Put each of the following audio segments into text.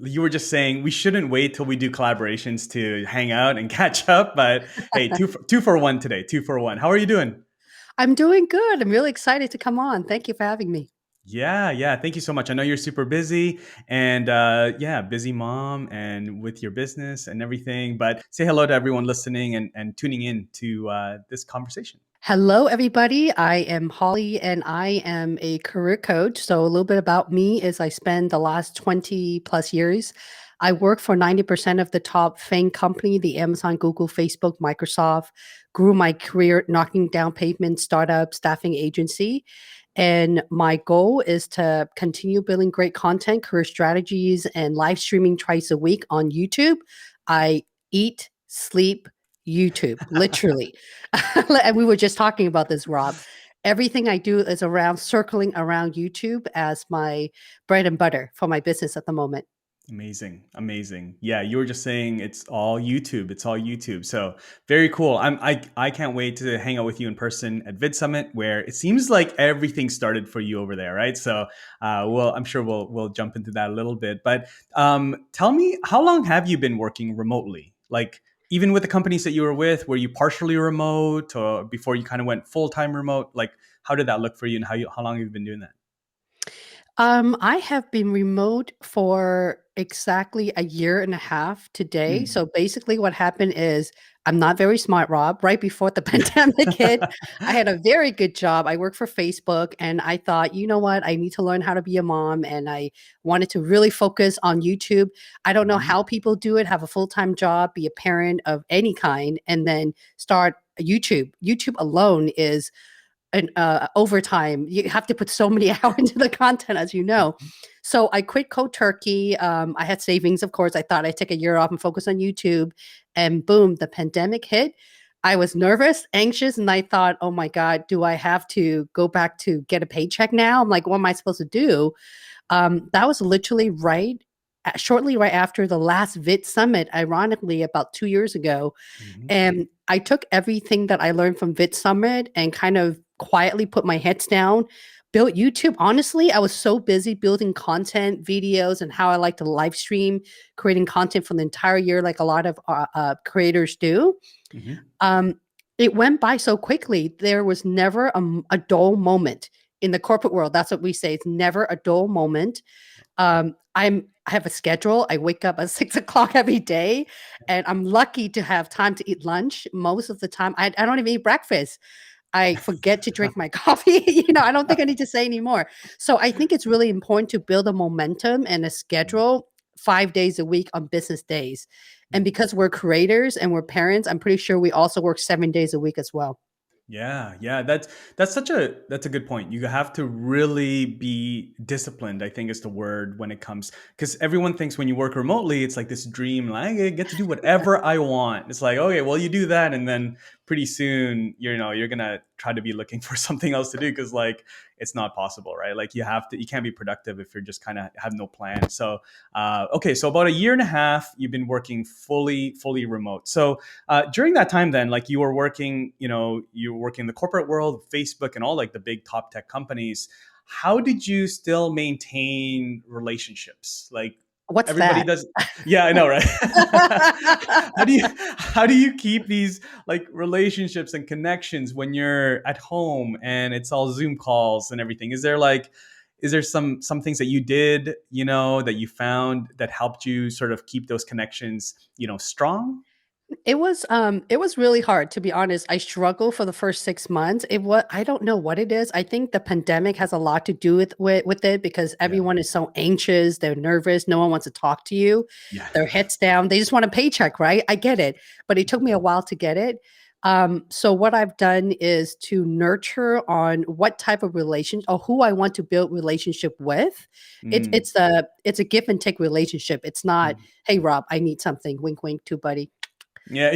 you were just saying we shouldn't wait till we do collaborations to hang out and catch up. But hey, two for one today. Two for one. How are you doing? I'm doing good. I'm really excited to come on. Thank you for having me. Yeah, yeah. Thank you so much. I know you're super busy and yeah, busy mom and with your business and everything. But say hello to everyone listening and tuning in to this conversation. Hello, everybody. I am Holly and I am a career coach. So, a little bit about me is I spend the last 20 plus years. I work for 90% of the top FANG company, the Amazon, Google, Facebook, Microsoft, grew my career knocking down pavement startup staffing agency. And my goal is to continue building great content, career strategies, and live streaming twice a week on YouTube. I eat, sleep, YouTube, literally. And we were just talking about this, Rob. Everything I do is around circling around YouTube as my bread and butter for my business at the moment. Amazing, amazing. Yeah, you were just saying it's all YouTube. It's all YouTube. So very cool. I can't wait to hang out with you in person at Vid Summit, where it seems like everything started for you over there, right? So, well, I'm sure we'll jump into that a little bit. But tell me, how long have you been working remotely? Like even with the companies that you were with, were you partially remote, or before you kind of went full time remote? Like how did that look for you, and how long have you been doing that? I have been remote for exactly a year and a half today. Mm. So basically, what happened is I'm not very smart, Rob. Right before the pandemic hit, I had a very good job. I worked for Facebook, and I thought, you know what? I need to learn how to be a mom, and I wanted to really focus on YouTube. I don't know Hmm. how people do it, have a full time job, be a parent of any kind, and then start YouTube. YouTube alone is and overtime. You have to put so many hours into the content, as you know. So I quit cold turkey. I had savings, of course. I thought I'd take a year off and focus on YouTube. And boom, the pandemic hit. I was nervous, anxious, and I thought, oh my God, do I have to go back to get a paycheck now? I'm like, what am I supposed to do? That was literally shortly right after the last VIT summit, ironically, about 2 years ago. Hmm. And I took everything that I learned from Vid Summit and kind of quietly put my heads down, built YouTube. Honestly, I was so busy building content, videos, and how I like to live stream, creating content for the entire year, like a lot of creators do. Hmm. Um, it went by so quickly. There was never a dull moment in the corporate world. That's what we say. It's never a dull moment. I have a schedule. I wake up at 6 o'clock every day, and I'm lucky to have time to eat lunch. Most of the time, I don't even eat breakfast. I forget to drink my coffee. I don't think I need to say anymore. So I think it's really important to build a momentum and a schedule 5 days a week on business days. And because we're creators and we're parents, I'm pretty sure we also work 7 days a week as well. Yeah, yeah, that's a good point. You have to really be disciplined, I think is the word when it comes, because everyone thinks when you work remotely, it's like this dream, like I get to do whatever I want. It's like, okay, well, you do that, and then pretty soon, you're gonna try to be looking for something else to do because like it's not possible, right? Like you can't be productive if you're just kind of have no plan. So, okay, so about a year and a half, you've been working fully remote. So during that time then like you were working in the corporate world, Facebook and all like the big top tech companies. How did you still maintain relationships? Like What's everybody that? does. Yeah, I know, right? How do you keep these like relationships and connections when you're at home and it's all Zoom calls and everything? Is there some things that you did, that you found that helped you sort of keep those connections, strong? It was really hard, to be honest. I struggled for the first 6 months. I don't know what it is. I think the pandemic has a lot to do with it because Yeah. everyone is so anxious, they're nervous, no one wants to talk to you. Yeah. Their heads down. They just want a paycheck, right? I get it. But it took me a while to get it. So what I've done is to nurture on what type of relation or who I want to build relationship with. It's Mm. it's a it's a give and take relationship. It's not, Mm. hey Rob, I need something. Wink, wink, too, buddy. Yeah.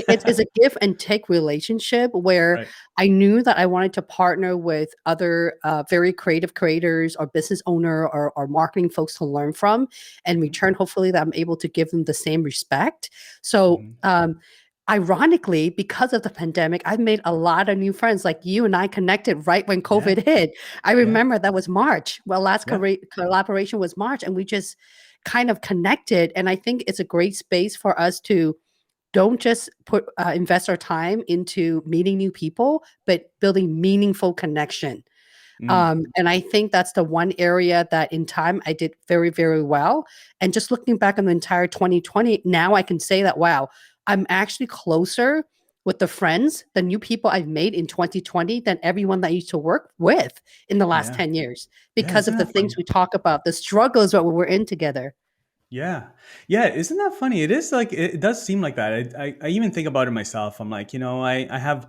It's a give and take relationship where Right. I knew that I wanted to partner with other very creative creators or business owner or marketing folks to learn from, and Mhm. return hopefully that I'm able to give them the same respect. So Mhm. ironically, because of the pandemic, I've made a lot of new friends. Like you and I connected right when Yeah. COVID hit. I Yeah. remember that was March. Well, last Yeah. collaboration was March, and we just kind of connected. And I think it's a great space for us to don't just put invest our time into meeting new people, but building meaningful connection. Mm, And I think that's the one area that in time I did very, very well. And just looking back on the entire 2020, now I can say that, wow, I'm actually closer with the friends, the new people I've made in 2020 than everyone that I used to work with in the last yeah. 10 years Yeah. because Isn't of the that things funny? we talk about, the struggles that we were in together. Yeah. Yeah. Isn't that funny? It is like, it does seem like that. I even think about it myself. I'm like, I have,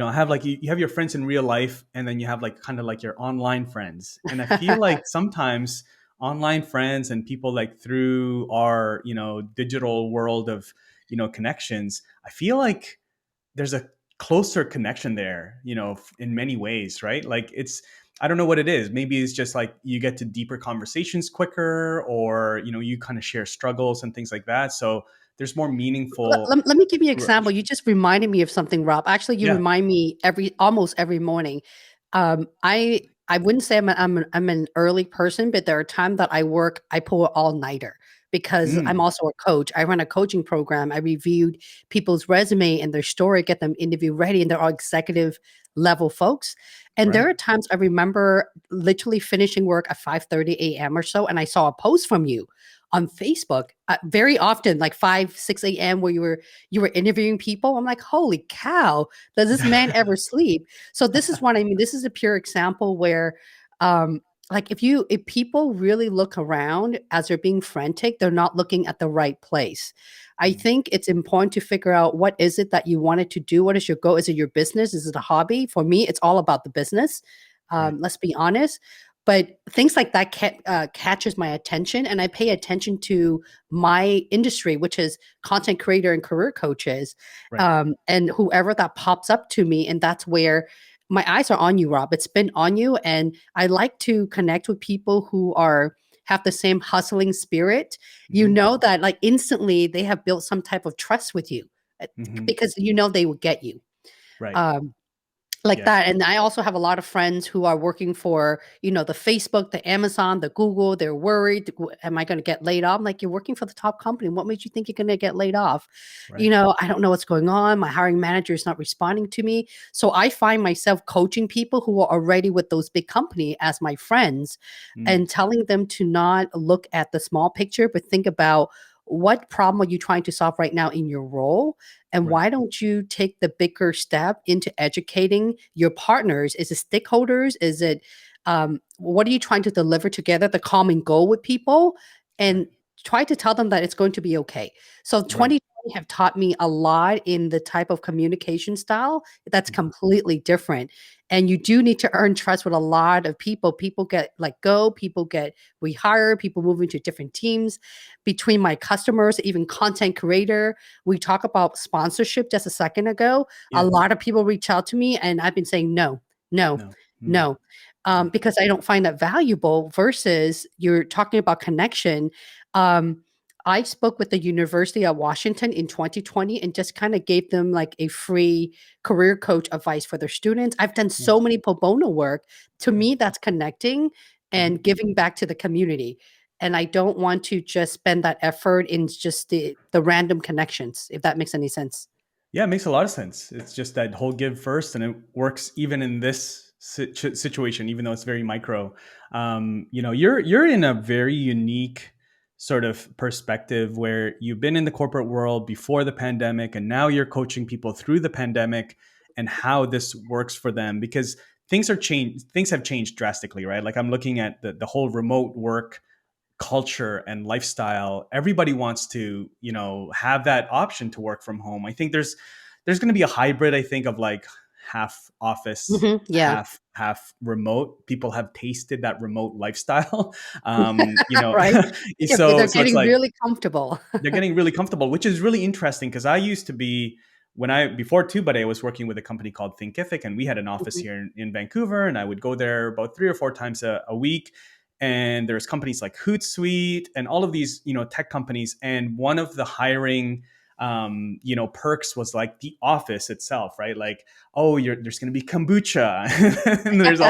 I have like, you have your friends in real life and then you have like kind of like your online friends. And I feel like sometimes online friends and people like through our, digital world of, connections, I feel like there's a closer connection there, in many ways, right? Like I don't know what it is. Maybe it's just like you get to deeper conversations quicker, or you kind of share struggles and things like that. So there's more meaningful. Let me give you an example. You just reminded me of something, Rob. Actually, you Yeah. remind me almost every morning. I wouldn't say I'm an early person, but there are times that I pull an all nighter because I'm Mm, also a coach. I run a coaching program. I reviewed people's resume and their story, get them interview ready, and they're all executive level folks. And there right. are times I remember literally finishing work at 5:30 a.m. or so, and I saw a post from you on Facebook very often, like 5, 6 a.m., where you were interviewing people. I'm like, holy cow, does this man ever sleep? So this is what I mean. This is a pure example where, um, like if people really look around as they're being frantic, they're not looking at the right place. I Mm, think it's important to figure out what is it that you wanted to do. What is your goal? Is it your business? Is it a hobby? For me, it's all about the business. right. Let's be honest. But things like that catches my attention, and I pay attention to my industry, which is content creator and career coaches, Right. and whoever that pops up to me, and that's where my eyes are on you, Rob. It's been on you, and I like to connect with people who are have the same hustling spirit. You Hmm. know that like instantly they have built some type of trust with you Hmm. because you know they will get you. Right. Um, like Yeah. that. And I also have a lot of friends who are working for, the Facebook, the Amazon, the Google. They're worried, am I going to get laid off? I'm like, you're working for the top company. What makes you think you're going to get laid off? Right. I don't know what's going on. My hiring manager is not responding to me. So I find myself coaching people who are already with those big company as my friends Mm, and telling them to not look at the small picture, but think about what problem are you trying to solve right now in your role, and right. why don't you take the bigger step into educating your partners? Is it stakeholders? Is it what are you trying to deliver together, the common goal with people? Right. And try to tell them that it's going to be okay. So Right. 2020 have taught me a lot in the type of communication style that's Mhm. completely different. And you do need to earn trust with a lot of people. People get let go, people get rehired, people move into different teams. Between my customers, even content creator, we talked about sponsorship just a second ago. A Yeah. lot of people reach out to me, and I've been saying no, no, No. Mm, no, mm, because I don't find that valuable. Versus you're talking about connection. Um, I spoke with the University of Washington in 2020 and just kind of gave them like a free career coach advice for their students. I've done so nice. many pro bono work. To Right. me, that's connecting and Mhm. giving back to the community. And I don't want to just spend that effort in just the random connections, if that makes any sense. Yeah, it makes a lot of sense. It's just that whole give first, and it works even in this situation, even though it's very micro. You're in a very unique sort of perspective where you've been in the corporate world before the pandemic, and now you're coaching people through the pandemic and how this works for them, because things have changed drastically, right? Like I'm looking at the whole remote work culture and lifestyle. Everybody wants to have that option to work from home. I think there's going to be a hybrid, I think, of like half office, Yeah. half remote. People have tasted that remote lifestyle. Right. so They're so it's getting like really comfortable. they're getting really comfortable, which is really interesting, because I used to be, when I before TubeBuddy, I was working with a company called Thinkific, and we had an office Mhm. here in Vancouver, and I would go there about 3 or 4 times a week. And there's companies like Hootsuite and all of these tech companies, and one of the hiring perks was like the office itself, right? Like, oh, there's going to be kombucha and there's Yeah.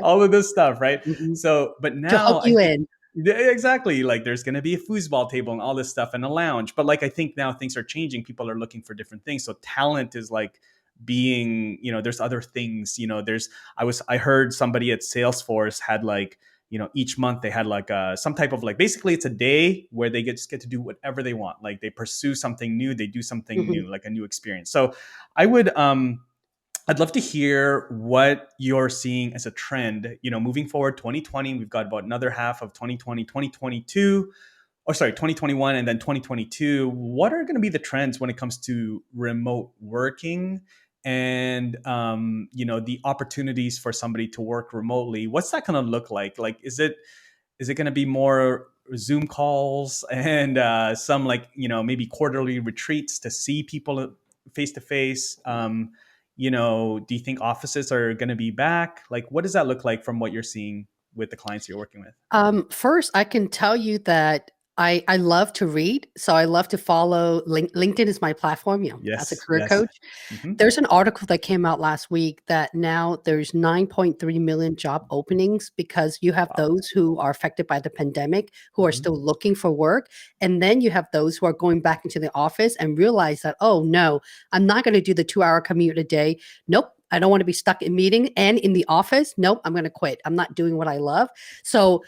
all of this stuff, right? Mhm. So but To now hook I you think in. Yeah, exactly. Like there's going to be a foosball table and all this stuff and a lounge. But like I think now things are changing. People are looking for different things. So talent is like being, there's other things, I heard somebody at Salesforce had like, each month they had like some type of like basically it's a day where they just get to do whatever they want. Like they pursue something new, they do something Mhm. new, like a new experience. So I would I'd love to hear what you're seeing as a trend, moving forward 2020, we've got about another half of 2020, 2022, or sorry, 2021 and then 2022. What are going to be the trends when it comes to remote working and the opportunities for somebody to work remotely? What's that going to look like? Like is it going to be more Zoom calls and some like maybe quarterly retreats to see people face to face? Do you think offices are going to be back? Like, what does that look like from what you're seeing with the clients you're working with? First, I can tell you that I love to read, so I love to follow LinkedIn is my platform, as a Yes, career yes. coach. Hmm. There's an article that came out last week that now there's 9.3 million job openings because you have Wow. those who are affected by the pandemic who are Hmm. still looking for work. And then you have those who are going back into the office and realize that, oh no, I'm not going to do the 2 hour commute a day. Nope. I don't want to be stuck in meeting and in the office. Nope, I'm going to quit. I'm not doing what I love. So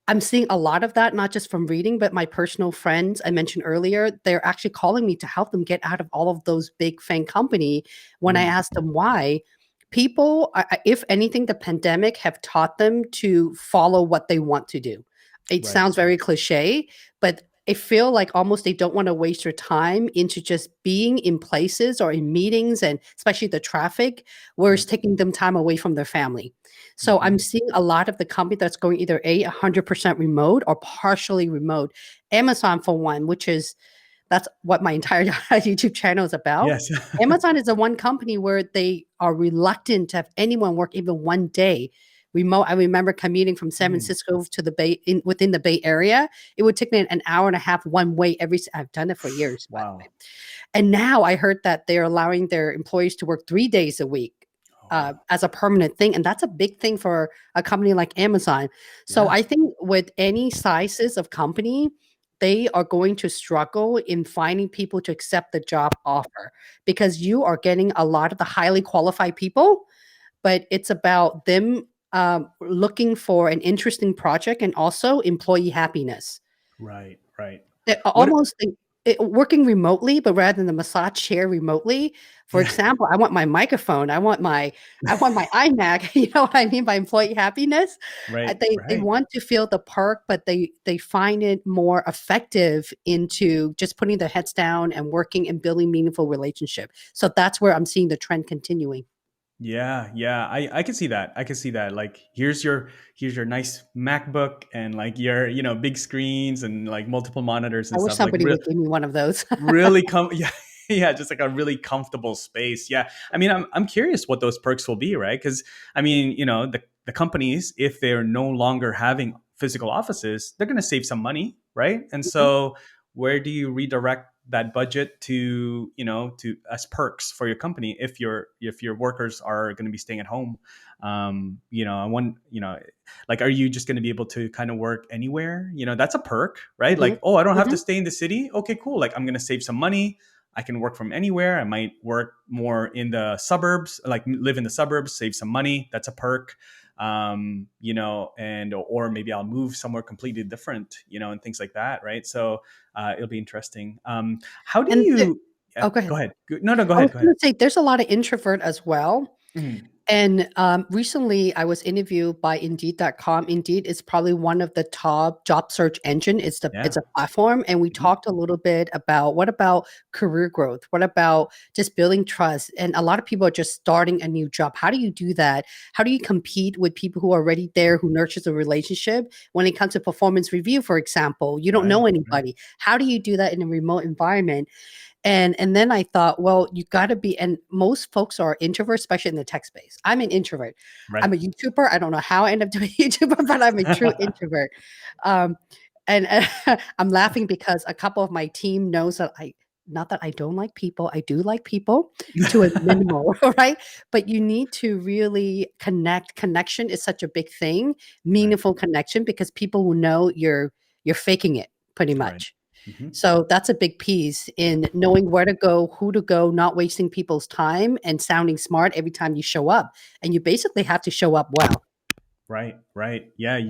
I'm seeing a lot of that, not just from reading, but my personal friends I mentioned earlier, they're actually calling me to help them get out of all of those big FANG company. When I Mm, asked them why, people, if anything, the pandemic have taught them to follow what they want to do. It right. sounds very cliche, but I feel like almost they don't want to waste their time into just being in places or in meetings and especially the traffic where it's Right. taking them time away from their family. So Hmm. I'm seeing a lot of the company that's going either 100% remote or partially remote. Amazon for one, which is that's what my entire YouTube channel is about. Yes. Amazon is the one company where they are reluctant to have anyone work even one day remote. I remember commuting from San Mm, Francisco to the Bay within the Bay Area. It would take me an hour and a half one way I've done it for years, by the way. wow. And now I heard that they're allowing their employees to work 3 days a week Oh, wow. as a permanent thing. And that's a big thing for a company like Amazon. So Yeah. I think with any sizes of company, they are going to struggle in finding people to accept the job offer because you are getting a lot of the highly qualified people, but it's about them looking for an interesting project and also employee happiness. Right. Right. They're What? almost working remotely, but rather than the massage chair remotely. For Yeah. example, I want my microphone, I want my iMac, you know what I mean by employee happiness? Right. They Right. want to feel the perk, but they find it more effective into just putting their heads down and working and building meaningful relationship. So that's where I'm seeing the trend continuing. Yeah, yeah, I can see that. I can see that. Like, here's your nice MacBook and like your big screens and like multiple monitors I and wish stuff. Like, somebody would give me one of those. really yeah, yeah, just like a really comfortable space. Yeah, I mean, I'm curious what those perks will be, right? Because I mean, the companies, if they're no longer having physical offices, they're going to save some money, right? And Mhm, so where do you redirect that budget to, to as perks for your company if your workers are going to be staying at home? I want, like, are you just going to be able to kind of work anywhere? That's a perk, right? mhm, Like, oh, I don't have to mhm, stay in the city. Okay, cool. Like, I'm going to save some money. I can work from anywhere. I might work more in the suburbs, like live in the suburbs, save some money. That's a perk. And or maybe I'll move somewhere completely different, and things like that, right? So it'll be interesting. How do and the you? oh, go Go ahead. ahead. No, no, go I was ahead. Go ahead. gonna say there's a lot of introvert as well. Mhm. And recently, I was interviewed by Indeed.com. Indeed is probably one of the top job search engine. It's Yeah. a platform, and we Mhm. talked a little bit about what about career growth? What about just building trust? And a lot of people are just starting a new job. How do you do that? How do you compete with people who are already there, who nurtures a relationship? When it comes to performance review, for example, you don't know Right. Right. anybody. How do you do that in a remote environment? And then I thought, well, you gotta be and most folks are introverts, especially in the tech space. I'm an introvert. I'm Right. a YouTuber. I don't know how I ended up doing YouTuber, but I'm a true introvert. Um, and I'm laughing because a couple of my team knows that not that I don't like people, I do like people to a minimal, right? But you need to really connect. Connection is such a big thing, Right. meaningful connection, because people will know you're faking it pretty Right. much. Hmm. So that's a big piece in knowing where to go, who to go, not wasting people's time and sounding smart every time you show up. And you basically have to show up well. Right, right. Yeah,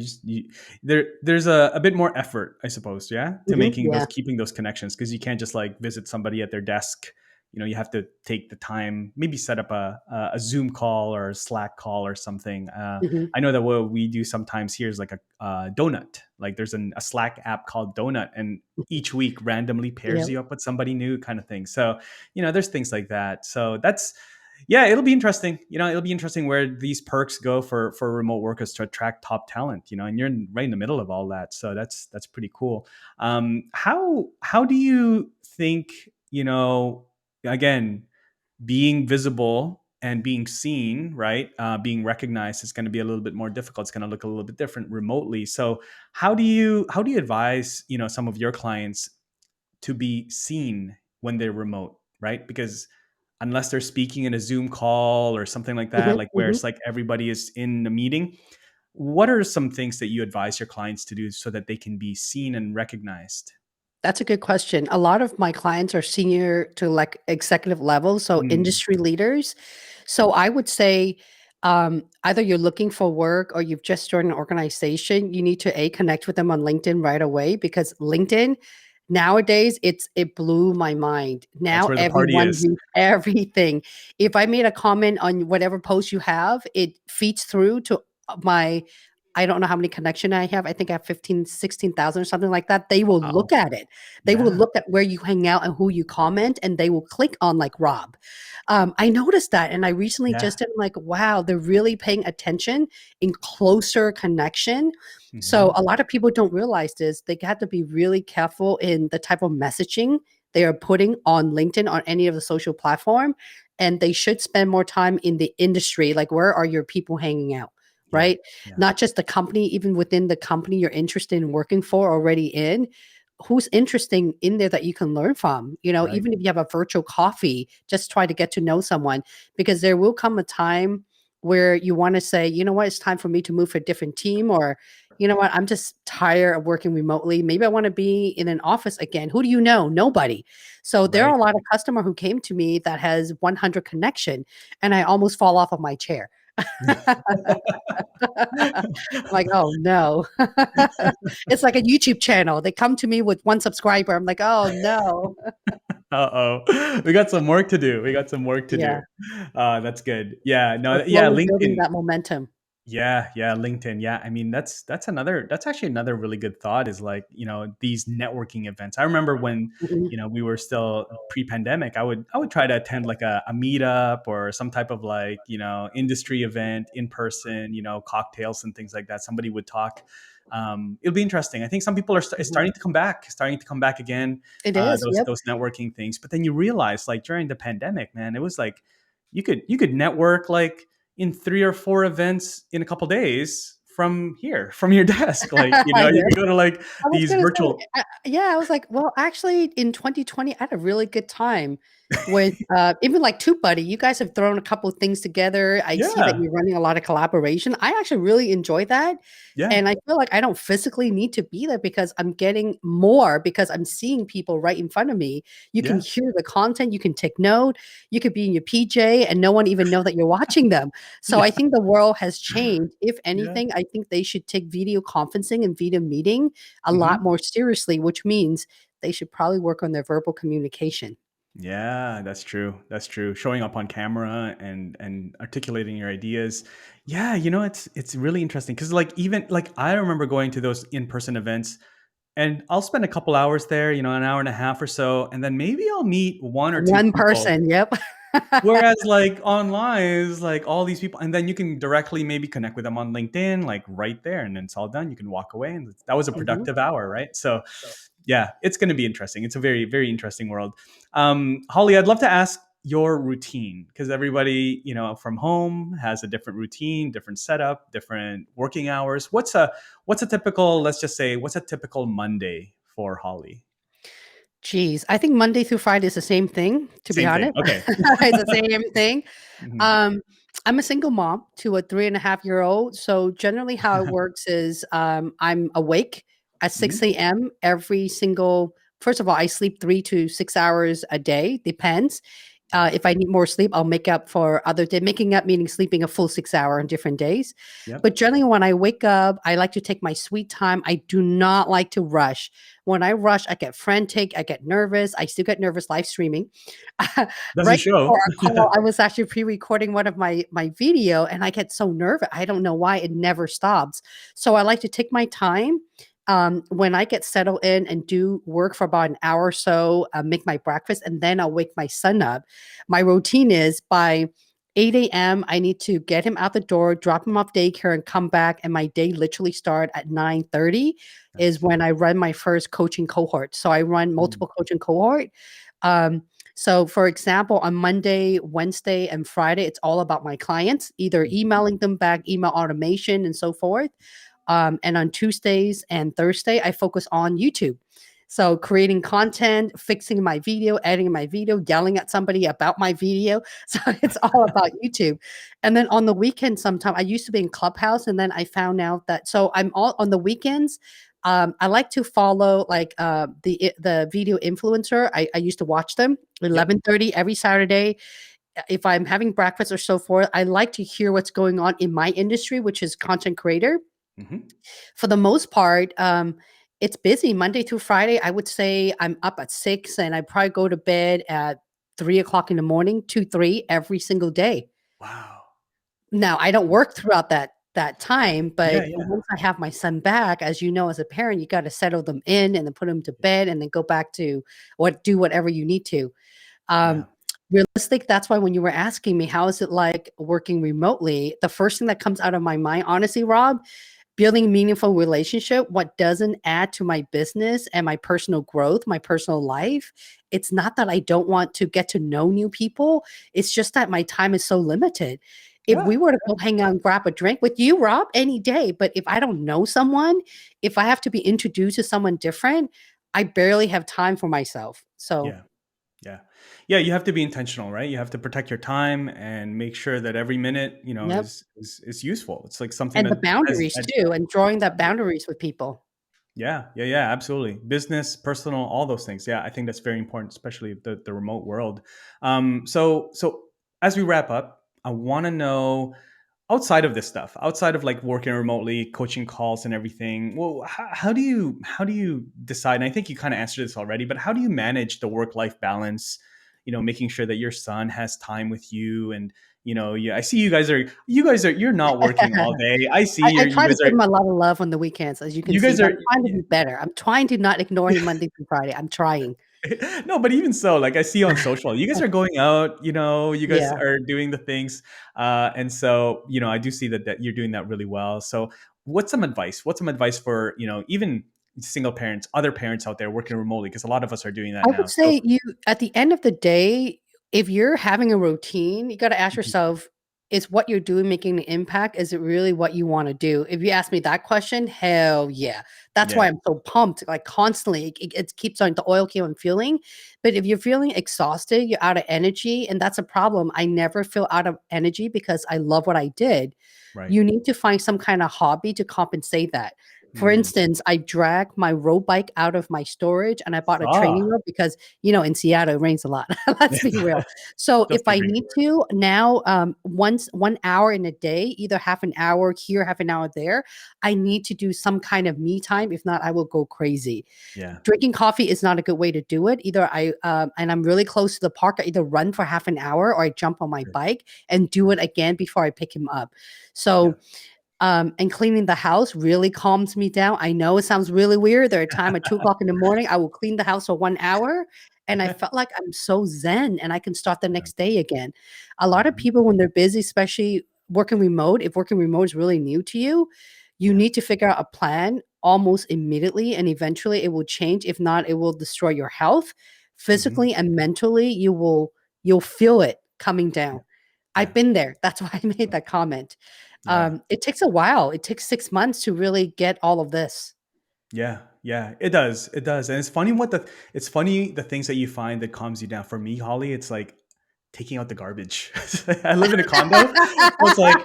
there's a bit more effort, I suppose, yeah, to Mhm, making those yeah. keeping those connections because you can't just like visit somebody at their desk. You have to take the time, maybe set up a Zoom call or a Slack call or something. Mhm. I know that what we do sometimes here is like a donut. Like there's a Slack app called Donut, and each week randomly pairs Yep. you up with somebody new, kind of thing. So there's things like that. So that's yeah, it'll be interesting. It'll be interesting where these perks go for remote workers to attract top talent. And you're right in the middle of all that, so that's pretty cool. How do you think? Again, being visible and being seen, right? Being recognized is going to be a little bit more difficult. It's going to look a little bit different remotely. So how do you advise some of your clients to be seen when they're remote, right? Because unless they're speaking in a Zoom call or something like that, Mhm, like where mhm. it's like everybody is in the meeting, what are some things that you advise your clients to do so that they can be seen and recognized? That's a good question. A lot of my clients are senior to like executive level, so Mm, industry leaders. So I would say either you're looking for work or you've just joined an organization, you need to connect with them on LinkedIn right away, because LinkedIn nowadays it blew my mind. that's Now where the party everyone is. reads everything. If I made a comment on whatever post you have, it feeds through to my, I don't know how many connection I have. I think I have 15, 16,000 or something like that. They will Oh, look at it. They will yeah, look at where you hang out and who you comment, and they will click on like Rob. I noticed that, and I recently yeah. just did. I'm like, wow, they're really paying attention in closer connection. So Hmm. a lot of people don't realize this. They have to be really careful in the type of messaging they are putting on LinkedIn, on any of the social platform, and they should spend more time in the industry. Like, where are your people hanging out? Yeah, Right? yeah, Not just the company, even within the company you're interested in working for already in, who's interesting in there that you can learn from. right. Even if you have a virtual coffee, just try to get to know someone, because there will come a time where you want to say, you know what, it's time for me to move to a different team, or you know what, I'm just tired of working remotely. Maybe I want to be in an office again. Who do you know? Nobody. So there are Right. a lot of customer who came to me that has 100 connection, and I almost fall off of my chair. I'm like, "Oh, no." It's like a YouTube channel. They come to me with 1 subscriber. I'm like, "Oh, no." Uh-oh. We got some work to do. We got some work to do. Yeah. That's good. Yeah, So no, yeah, slowly building LinkedIn. that momentum. Yeah, yeah, LinkedIn. Yeah, I mean that's actually another really good thought is like, these networking events. I remember when, Mhm. we were still pre-pandemic, I would try to attend like a meetup or some type of like, industry event in person, cocktails and things like that. Somebody would talk. It'll be interesting. I think some people are Mhm. starting to come back again. It is, Those yep. those networking things. But then you realize like during the pandemic, man, it was like you could network like in 3 or 4 events in a couple days from here, from your desk. Like, you Yep. could go to like I was these gonna say, virtual. yeah, I was like, well, actually, in 2020, I had a really good time with, even like TubeBuddy. You guys have thrown a couple of things together. I see that Yeah, you're running a lot of collaboration. I actually really enjoy that, yeah, and I feel like I don't physically need to be there, because I'm getting more, because I'm seeing people right in front of me. You can yeah, hear the content, you can take note, you could be in your PJ and no one even know that you're watching them. So I yeah, think the world has changed. If yeah. anything, I think they should take video conferencing and video meeting a lot Hmm. more seriously, which means they should probably work on their verbal communication. Yeah, that's true. That's true. Showing up on camera and articulating your ideas. Yeah, it's really interesting because like even like I remember going to those in-person events and I'll spend a couple hours there, an hour and a half or so, and then maybe I'll meet one or two One people. person, yep. Whereas like online is like all these people, and then you can directly maybe connect with them on LinkedIn, like right there, and then it's all done. You can walk away, and that was a Mhm. productive hour, right? So yeah, it's going to be interesting. It's a very, very interesting world. Holly, I'd love to ask your routine because everybody, from home has a different routine, different setup, different working hours. What's a typical? Let's just say, what's a typical Monday for Holly? Geez, I think Monday through Friday is the same thing, to be Same thing. honest. Okay. It's the same thing. Mhm. Um, I'm a single mom to a 3.5-year-old. So generally how it works is I'm awake at Mhm. 6 a.m. every single first of all, I sleep 3 to 6 hours a day, depends. Nice. If I need more sleep, I'll make up for other day. Making up meaning sleeping a full 6 hour on different days. Yep. But generally, when I wake up, I like to take my sweet time. I do not like to rush. When I rush, I get frantic. I get nervous. I still get nervous live streaming. Doesn't Right before show. our call, I was actually pre-recording one of my video, and I get so nervous. I don't know why it never stops. So I like to take my time when I get settled in and do work for about an hour or so, make my breakfast, and then I'll wake my son up. My routine is by 8 a.m. I need to get him out the door, drop him off daycare, and come back. And my day literally start at 9:30 is Nice. when I run my first coaching cohort. So I run Mm. multiple coaching cohort. Um, so for example, on Monday, Wednesday, and Friday, it's all about my clients, either Mhm. emailing them back, email automation, and so forth. And on Tuesdays and Thursday, I focus on YouTube. So creating content, fixing my video, editing my video, yelling at somebody about my video. So it's all about YouTube. And then on the weekend, sometime I used to be in Clubhouse, and then I found out that so I'm all on the weekends. I like to follow like the video influencer. I used to watch them Yep. 11:30 every Saturday. If I'm having breakfast or so forth, I like to hear what's going on in my industry, which is content creator. Mhm. For the most part, it's busy Monday through Friday. I would say I'm up at 6 and I probably go to bed at 3 o'clock in the morning, 2, 3 every single day. Wow. Now I don't work throughout that time, Yeah, but yeah. once I have my son back, as you know, as a parent, you got to settle them in and then put them to Yeah. bed and then go back to what do whatever you need to. Yeah. Um, realistic. That's why when you were asking me how is it like working remotely, the first thing that comes out of my mind, honestly, Rob, building meaningful relationship, what doesn't add to my business and my personal growth, my personal life, it's not that I don't want to get to know new people. It's just that my time is so limited. If Yeah. we were to go hang out and grab a drink with you, Rob, any day, but if I don't know someone, if I have to be introduced to someone different, I barely have time for myself. So, Yeah. Yeah. Yeah, you have to be intentional, right? You have to protect your time and make sure that every minute, yep. is useful. It's like something And the that has boundaries adds too, and drawing that value. boundaries with people. Yeah, yeah, yeah, absolutely. Business, personal, all those things. Yeah, I think that's very important, especially the remote world. So as we wrap up, I want to know outside of this stuff, outside of like working remotely, coaching calls and everything. Well, how do you decide? And I think you kind of answered this already, but how do you manage the work life balance? Making sure that your son has time with you, and yeah, I see you guys are you're not working all day. I see I you try to guys give are him a lot of love on the weekends, as you can you see, guys but are I'm trying to be better. I'm trying to not ignore him Monday through Friday. I'm trying. no, but even so, like I see on social, you guys are going out, you guys Yeah. are doing the things. And so, I do see that you're doing that really well. So what's some advice? What's some advice for, even single parents, other parents out there working remotely? Because a lot of us are doing that I now. would So say you at the end of the day, if you're having a routine, you gotta ask mhm, yourself, is what you're doing making an impact? Is it really what you wanna do? If you ask me that question, hell yeah. That's why yeah, I'm so pumped, like, constantly. It keeps on the oil keep on feeling. But if you're feeling exhausted, you're out of energy, and that's a problem. I never feel out of energy because I love what I did. right. You need to find some kind of hobby to compensate that. For Mm. instance, I dragged my road bike out of my storage and I bought a training Ah, rope because, in Seattle, it rains a lot. Let's be real. So if just I agreeing. need to now, once 1 hour in a day, either half an hour here, half an hour there, I need to do some kind of me time. If not, I will go crazy. Yeah, Drinking coffee is not a good way to do it. Either and I'm really close to the park, I either run for half an hour or I jump on my right, bike and do right. it again before I pick him up. Yeah. So and cleaning the house really calms me down. I know it sounds really weird. There are times at 2 o'clock in the morning, I will clean the house for 1 hour. And I felt like I'm so zen and I can start the Yeah. next day again. A lot of Mhm. people, when they're busy, especially working remote, if working remote is really new to you, you Yeah. need to figure out a plan almost immediately. And eventually it will change. If not, it will destroy your health Mhm. physically and mentally. You'll feel it coming Yeah. down. I've Yeah. been there. That's why I made that comment. Yeah. It takes a while. It takes 6 months to really get all of this. Yeah. yeah, it does. It does. And it's funny the things that you find that calms you down. For me, Holly, it's like taking out the garbage. I live in a condo, so it's like,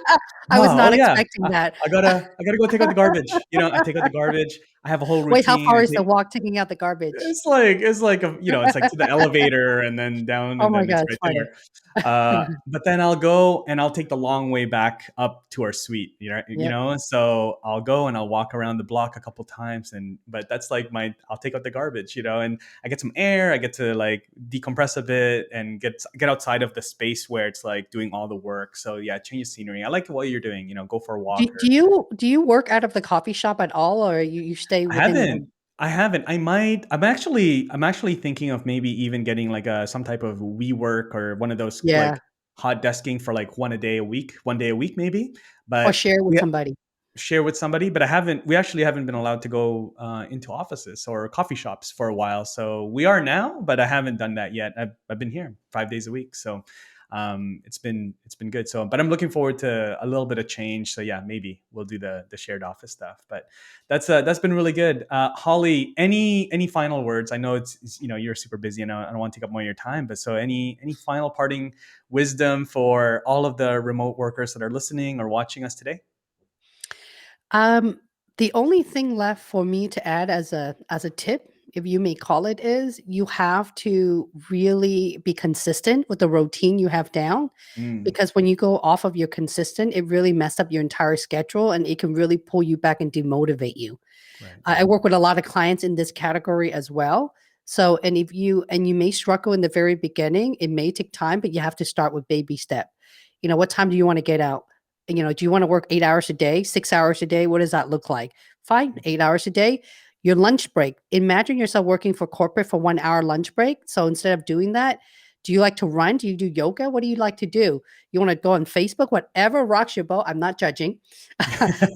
I was oh not yeah, expecting that. I gotta go take out the garbage. I take out the garbage. I have a whole Wait, how routine. far is the walk taking out the garbage? It's like it's like to the elevator and then down Oh and my then it's god, it's right funny. there. But then I'll go and I'll take the long way back up to our suite. Yep. So I'll go and I'll walk around the block a couple times, and but that's like I'll take out the garbage, and I get some air. I get to like decompress a bit and get outside of the space where it's like doing all the work. So yeah, change of scenery. I like what you're doing. Go for a Do walk. do you do you work out of the coffee shop at all, or you stay I within haven't. the I haven't. I might. I'm actually thinking of maybe even getting like a some type of WeWork or one of those yeah, like hot desking for like one day a week maybe. or But share with we somebody? share with somebody, but we actually haven't been allowed to go into offices or coffee shops for a while. So we are now, but I haven't done that yet. I've been here 5 days a week. So it's been good. So, but I'm looking forward to a little bit of change. So yeah, maybe we'll do the shared office stuff, but that's been really good. Holly, any final words? I know you're super busy and I don't want to take up more of your time, but so any final parting wisdom for all of the remote workers that are listening or watching us today? Um, the only thing left for me to add as a tip, if you may call it, is you have to really be consistent with the routine you have down, Mm, because when you go off of your consistent, it really messed up your entire schedule and it can really pull you back and demotivate you. right. I work with a lot of clients in this category as well. So, and if you and you may struggle in the very beginning, it may take time, but you have to start with baby step. What time do you want to get out? Do you want to work 8 hours a day, 6 hours a day? What does that look like? Fine, 8 hours a day. Your lunch break. Imagine yourself working for corporate for 1 hour lunch break. So instead of doing that, do you like to run? Do you do yoga? What do you like to do? You want to go on Facebook? Whatever rocks your boat. I'm not judging.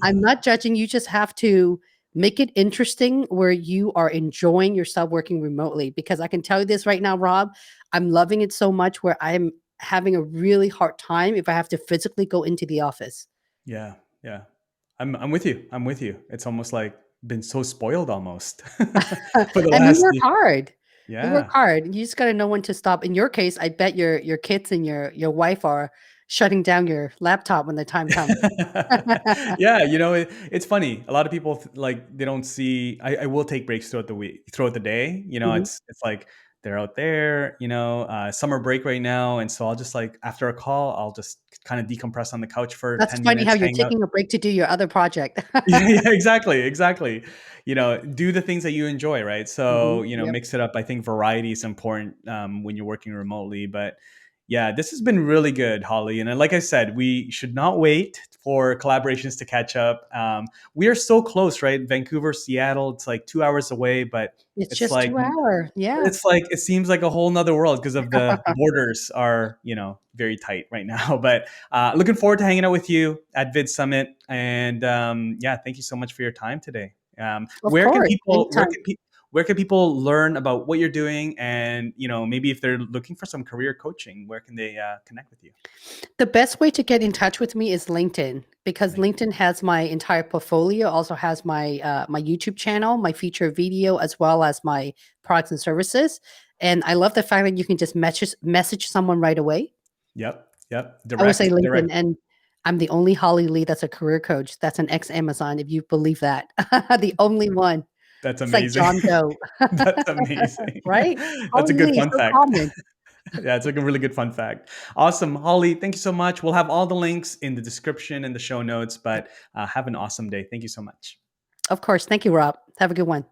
I'm not judging. You just have to make it interesting where you are enjoying yourself working remotely. Because I can tell you this right now, Rob, I'm loving it so much where I'm having a really hard time if I have to physically go into the office. Yeah, yeah. I'm with you. I'm with you. It's almost like been so spoiled almost for the And we last work hard. We work yeah. hard. You just got to know when to stop. In your case, I bet your kids and your wife are shutting down your laptop when the time comes. Yeah, it's funny. A lot of people like they don't see. I will take breaks throughout the week, throughout the day. Mhm. It's like they're out there. Summer break right now, and so I'll just like after a call, I'll just kind of decompress on the couch for That's ten funny how minutes, you're hang out. taking a break to do your other project. Yeah, yeah, exactly, exactly. Do the things that you enjoy, right? So, Yep. mix it up. I think variety is important when you're working remotely. But yeah, this has been really good, Holly. And like I said, we should not wait for collaborations to catch up. We are so close, right? Vancouver, Seattle, it's like 2 hours away, but It's it's just like 2 hour. Yeah. it's like it seems like a whole nother world because of the borders are very tight right now. But looking forward to hanging out with you at Vid Summit, and yeah, thank you so much for your time today. Of course. Anytime. Where can people learn about what you're doing, and maybe if they're looking for some career coaching, where can they connect with you? The best way to get in touch with me is LinkedIn, because LinkedIn. LinkedIn has my entire portfolio, also has my YouTube channel, my feature video, as well as my products and services. And I love the fact that you can just message someone right away. Yep, yep. I would say Direct. LinkedIn, and I'm the only Holly Lee that's a career coach. That's an ex Amazon, if you believe that. The only one. That's It's like amazing. John Doe, That's amazing. right? That's a Holly good Lee is fun so fact. common. Yeah, it's like a really good fun fact. Awesome. Holly, thank you so much. We'll have all the links in the description and the show notes, but have an awesome day. Thank you so much. Of course. Thank you, Rob. Have a good one.